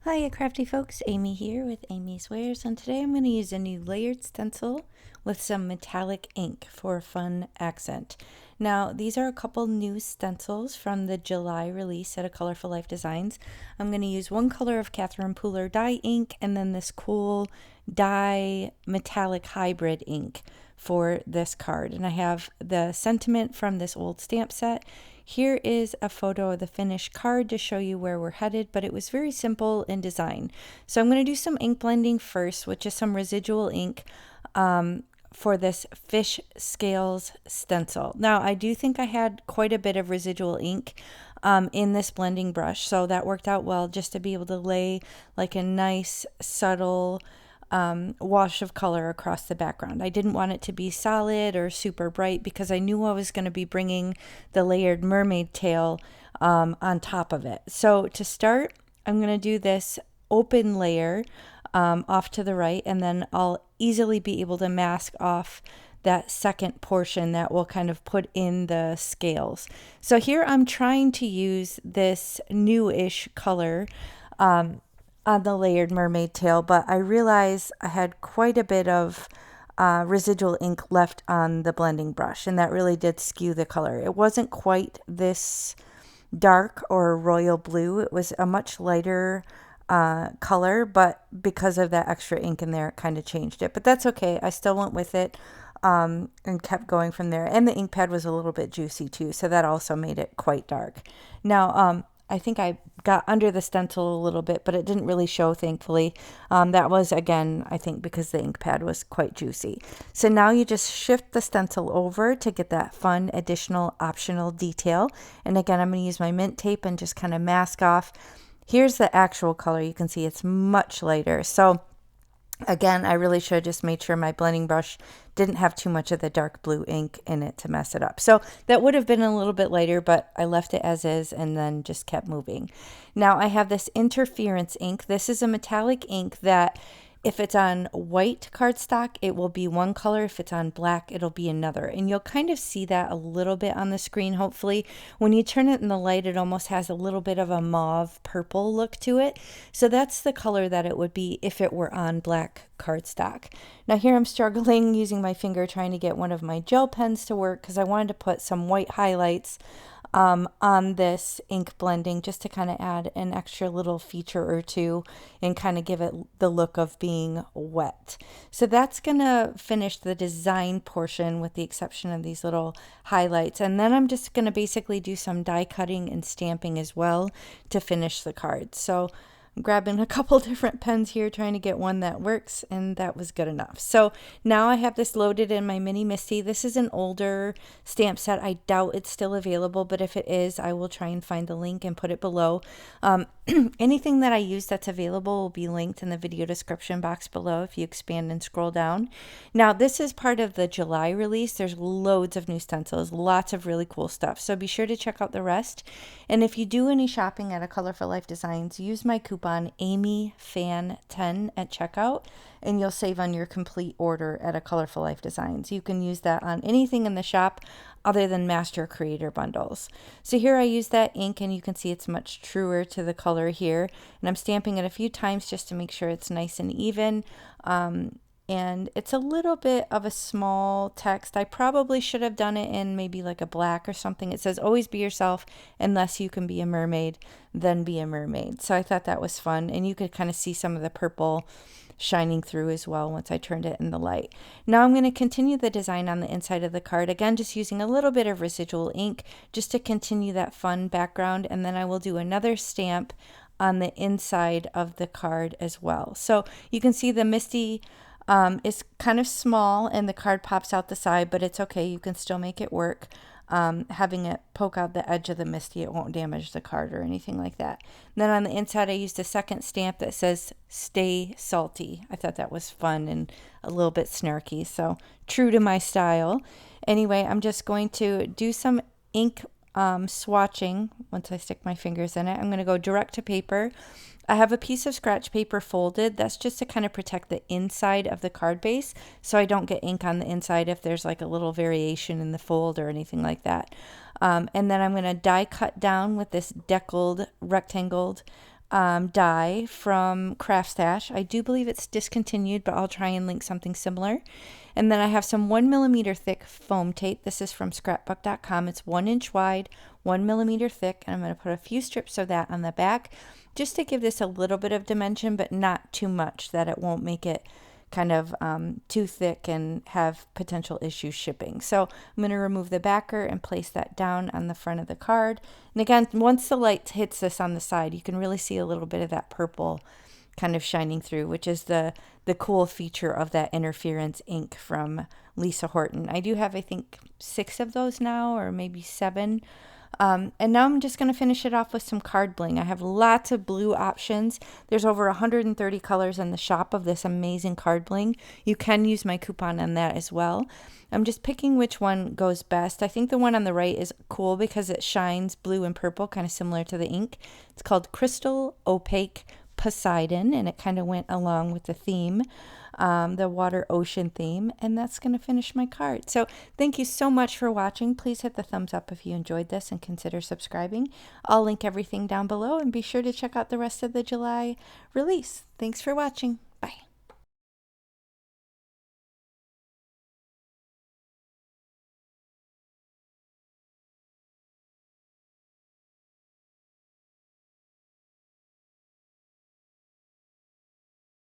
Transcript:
Hiya crafty folks, Amy here with Amy's Wares, and today I'm going to use a new layered stencil with some metallic ink for a fun accent. Now these are a couple new stencils from the July release at a Colorful Life Designs. I'm going to use one color of 𝗵𝗄𝗄𝗆 dye ink and then this cool dye metallic hybrid ink for this card. And I have the sentiment from this old stamp set. Here is a photo of the finished card to show you where we're headed, but it was very simple in design. So I'm going to do some ink blending first, which is some residual ink for this fish scales stencil. Now, I do think I had quite a bit of residual ink in this blending brush, so that worked out well just to be able to lay like a nice, subtle wash of color across the background. I didn't want it to be solid or super bright because I knew I was going to be bringing the layered mermaid tail on top of it. So to start, I'm going to do this open layer off to the right, and then I'll easily be able to mask off that second portion that will kind of put in the scales. So here I'm trying to use this newish color on the layered mermaid tail, but I realized I had quite a bit of residual ink left on the blending brush, and that really did skew the color. It wasn't quite this dark or royal blue. It was a much lighter color, but because of that extra ink in there, it kind of changed it. But that's okay. I still went with it and kept going from there. And the ink pad was a little bit juicy too, so that also made it quite dark. Now, I think I got under the stencil a little bit, but it didn't really show, thankfully. That was, again, I think because the ink pad was quite juicy. So now you just shift the stencil over to get that fun additional optional detail. And again, I'm going to use my mint tape and just kind of mask off. Here's the actual color. You can see it's much lighter. So again, I really should have just made sure my blending brush didn't have too much of the dark blue ink in it to mess it up. So that would have been a little bit lighter, but I left it as is and then just kept moving. Now I have this interference ink. This is a metallic ink that if it's on white cardstock, it will be one color. If it's on black, it'll be another. And you'll kind of see that a little bit on the screen, hopefully. When you turn it in the light, it almost has a little bit of a mauve purple look to it. So that's the color that it would be if it were on black cardstock. Now here I'm struggling using my finger trying to get one of my gel pens to work because I wanted to put some white highlights on this ink blending just to kind of add an extra little feature or two and kind of give it the look of being wet. So that's going to finish the design portion with the exception of these little highlights. And then I'm just going to basically do some die cutting and stamping as well to finish the card. So I'm grabbing a couple different pens here trying to get one that works, and that was good enough. So now I have this loaded in my mini MISTI. This is an older stamp set. I doubt it's still available, but if it is, I will try and find the link and put it below. Anything that I use that's available will be linked in the video description box below if you expand and scroll down. Now this is part of the July release. There's loads of new stencils, lots of really cool stuff. So be sure to check out the rest. And if you do any shopping at a Colorful Life Designs, use my coupon AmyFan10 at checkout and you'll save on your complete order at a Colorful Life Designs. You can use that on anything in the shop other than Master Creator bundles. So here I use that ink and you can see it's much truer to the color here. And I'm stamping it a few times just to make sure it's nice and even. And it's a little bit of a small text. I probably should have done it in maybe like a black or something. It says, always be yourself unless you can be a mermaid, then be a mermaid. So I thought that was fun. And you could kind of see some of the purple shining through as well once I turned it in the light. Now I'm going to continue the design on the inside of the card. Again, just using a little bit of residual ink just to continue that fun background. And then I will do another stamp on the inside of the card as well. So you can see the MISTI is kind of small and the card pops out the side, but it's okay. You can still make it work. Having it poke out the edge of the MISTI, it won't damage the card or anything like that. And then on the inside, I used a second stamp that says stay salty. I thought that was fun and a little bit snarky, so true to my style. Anyway, I'm just going to do some ink swatching once I stick my fingers in it. I'm going to go direct to paper. I have a piece of scratch paper folded. That's just to kind of protect the inside of the card base so I don't get ink on the inside if there's like a little variation in the fold or anything like that. And then I'm going to die cut down with this deckled rectangled die from Craft Stash. I do believe it's discontinued, but I'll try and link something similar. And then I have some 1mm thick foam tape. This is from scrapbook.com. It's 1 inch wide, 1mm thick, and I'm going to put a few strips of that on the back just to give this a little bit of dimension, but not too much that it won't make it kind of too thick and have potential issues shipping. So I'm going to remove the backer and place that down on the front of the card. And again, once the light hits this on the side, you can really see a little bit of that purple kind of shining through, which is the cool feature of that interference ink from Lisa Horton. I do have, I think, 6 of those now, or maybe 7. And now I'm just going to finish it off with some card bling. I have lots of blue options. There's over 130 colors in the shop of this amazing card bling. You can use my coupon on that as well. I'm just picking which one goes best. I think the one on the right is cool because it shines blue and purple, kind of similar to the ink. It's called Crystal Opaque Poseidon, and it kind of went along with the theme, the water ocean theme, and that's going to finish my card. So thank you so much for watching. Please hit the thumbs up if you enjoyed this and consider subscribing. I'll link everything down below, and be sure to check out the rest of the July release. Thanks for watching.